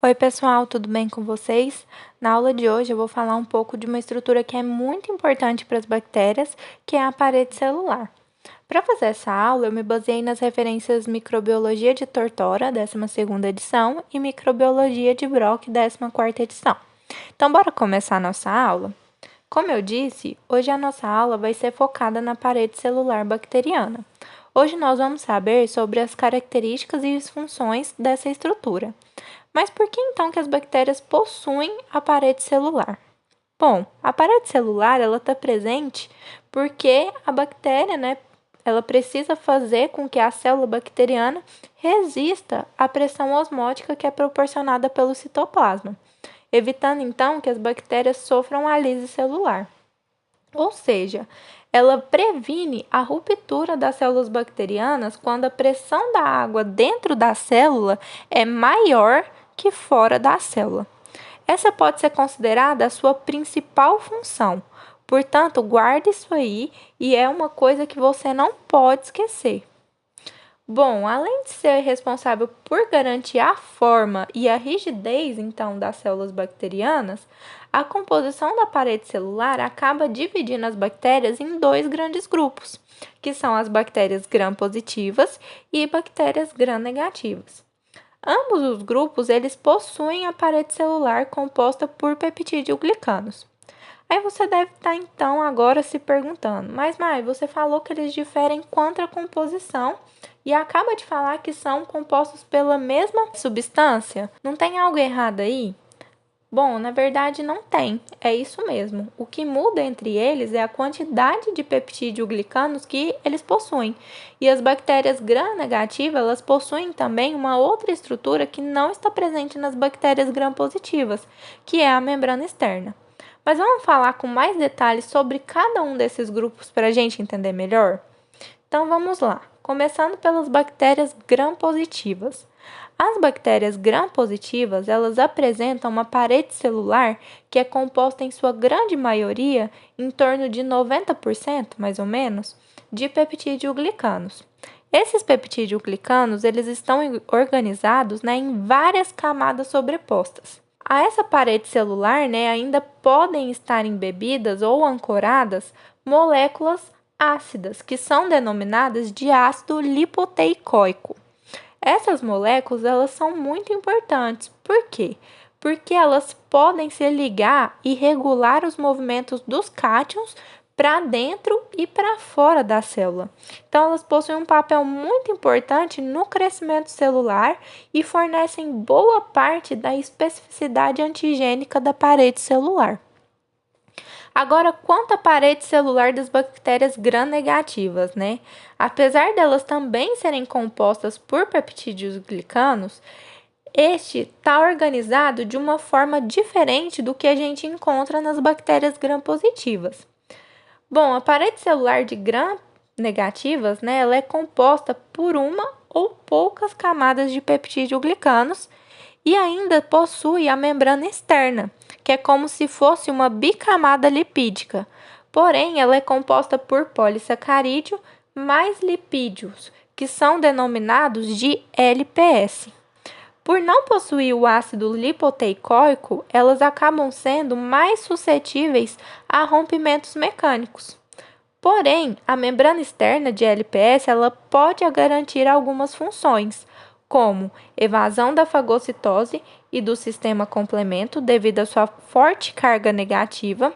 Oi, pessoal, tudo bem com vocês? Na aula de hoje eu vou falar um pouco de uma estrutura que é muito importante para as bactérias, que é a parede celular. Para fazer essa aula, eu me baseei nas referências Microbiologia de Tortora, 12ª edição, e Microbiologia de Brock, 14ª edição. Então, bora começar a nossa aula? Como eu disse, hoje a nossa aula vai ser focada na parede celular bacteriana. Hoje nós vamos saber sobre as características e as funções dessa estrutura. Mas por que então que as bactérias possuem a parede celular? Bom, a parede celular ela está presente porque a bactéria, ela precisa fazer com que a célula bacteriana resista à pressão osmótica que é proporcionada pelo citoplasma, evitando então que as bactérias sofram a lise celular. Ou seja, ela previne a ruptura das células bacterianas quando a pressão da água dentro da célula é maior que fora da célula. Essa pode ser considerada a sua principal função. Portanto, guarde isso aí e é uma coisa que você não pode esquecer. Bom, além de ser responsável por garantir a forma e a rigidez, então, das células bacterianas, a composição da parede celular acaba dividindo as bactérias em dois grandes grupos, que são as bactérias gram-positivas e bactérias gram-negativas. Ambos os grupos eles possuem a parede celular composta por peptídeo-glicanos. Aí você deve estar então agora se perguntando, mas Mai, você falou que eles diferem quanto à composição e acaba de falar que são compostos pela mesma substância? Não tem algo errado aí? Bom, na verdade não tem, é isso mesmo. O que muda entre eles é a quantidade de peptídeo-glicanos que eles possuem. E as bactérias gram-negativas, elas possuem também uma outra estrutura que não está presente nas bactérias gram-positivas, que é a membrana externa. Mas vamos falar com mais detalhes sobre cada um desses grupos para a gente entender melhor? Então vamos lá, começando pelas bactérias gram-positivas. As bactérias gram-positivas, elas apresentam uma parede celular que é composta em sua grande maioria, em torno de 90%, mais ou menos, de peptídeo-glicanos. Esses peptídeo-glicanos, eles estão organizados, em várias camadas sobrepostas. A essa parede celular, ainda podem estar embebidas ou ancoradas moléculas ácidas, que são denominadas de ácido lipoteicoico. Essas moléculas, elas são muito importantes. Por quê? Porque elas podem se ligar e regular os movimentos dos cátions para dentro e para fora da célula. Então, elas possuem um papel muito importante no crescimento celular e fornecem boa parte da especificidade antigênica da parede celular. Agora, quanto à parede celular das bactérias gram-negativas, Apesar delas também serem compostas por peptídeos glicanos, este está organizado de uma forma diferente do que a gente encontra nas bactérias gram-positivas. Bom, a parede celular de gram-negativas, ela é composta por uma ou poucas camadas de peptídeo-glicanos e ainda possui a membrana externa, que é como se fosse uma bicamada lipídica. Porém, ela é composta por polissacarídeo mais lipídios, que são denominados de LPS. Por não possuir o ácido lipoteicoico, elas acabam sendo mais suscetíveis a rompimentos mecânicos. Porém, a membrana externa de LPS ela pode garantir algumas funções, como evasão da fagocitose e do sistema complemento devido à sua forte carga negativa.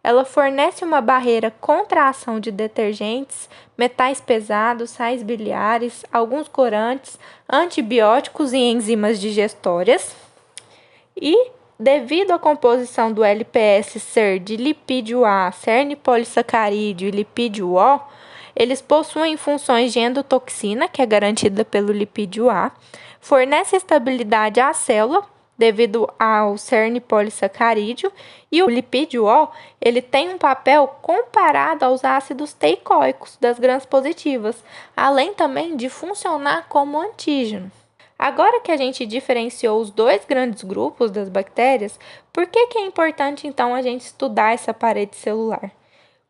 Ela fornece uma barreira contra a ação de detergentes, metais pesados, sais biliares, alguns corantes, antibióticos e enzimas digestórias. E, devido à composição do LPS ser de lipídio A, cerne polissacarídeo e lipídio O, eles possuem funções de endotoxina, que é garantida pelo lipídio A, fornece estabilidade à célula, devido ao cerne polissacarídeo, e o lipídio O, ele tem um papel comparado aos ácidos teicoicos das gram-positivas, além também de funcionar como antígeno. Agora que a gente diferenciou os dois grandes grupos das bactérias, por que é importante então a gente estudar essa parede celular?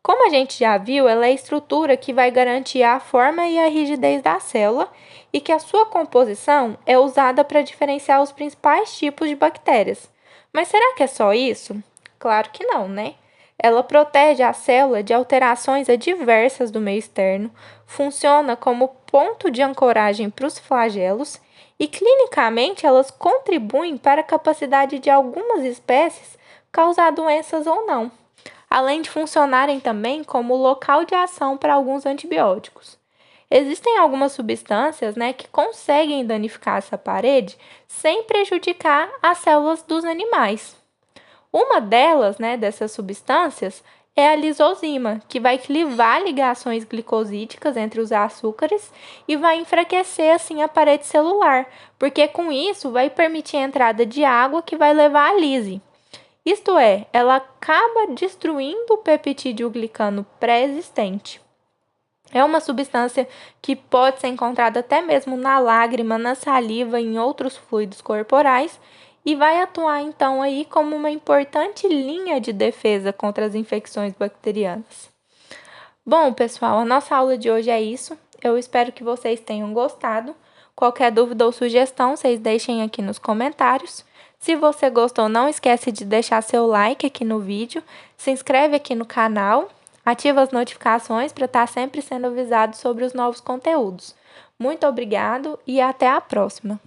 Como a gente já viu, ela é a estrutura que vai garantir a forma e a rigidez da célula e que a sua composição é usada para diferenciar os principais tipos de bactérias. Mas será que é só isso? Claro que não, né? Ela protege a célula de alterações adversas do meio externo, funciona como ponto de ancoragem para os flagelos e, clinicamente, elas contribuem para a capacidade de algumas espécies causar doenças ou não, além de funcionarem também como local de ação para alguns antibióticos. Existem algumas substâncias, né, que conseguem danificar essa parede sem prejudicar as células dos animais. Uma delas, né, dessas substâncias, é a lisozima, que vai clivar ligações glicosídicas entre os açúcares e vai enfraquecer assim a parede celular, porque com isso vai permitir a entrada de água que vai levar à lise. Isto é, ela acaba destruindo o peptídeo glicano pré-existente. É uma substância que pode ser encontrada até mesmo na lágrima, na saliva e em outros fluidos corporais e vai atuar então aí como uma importante linha de defesa contra as infecções bacterianas. Bom, pessoal, a nossa aula de hoje é isso. Eu espero que vocês tenham gostado. Qualquer dúvida ou sugestão, vocês deixem aqui nos comentários. Se você gostou, não esquece de deixar seu like aqui no vídeo, se inscreve aqui no canal, ativa as notificações para estar sempre sendo avisado sobre os novos conteúdos. Muito obrigado e até a próxima!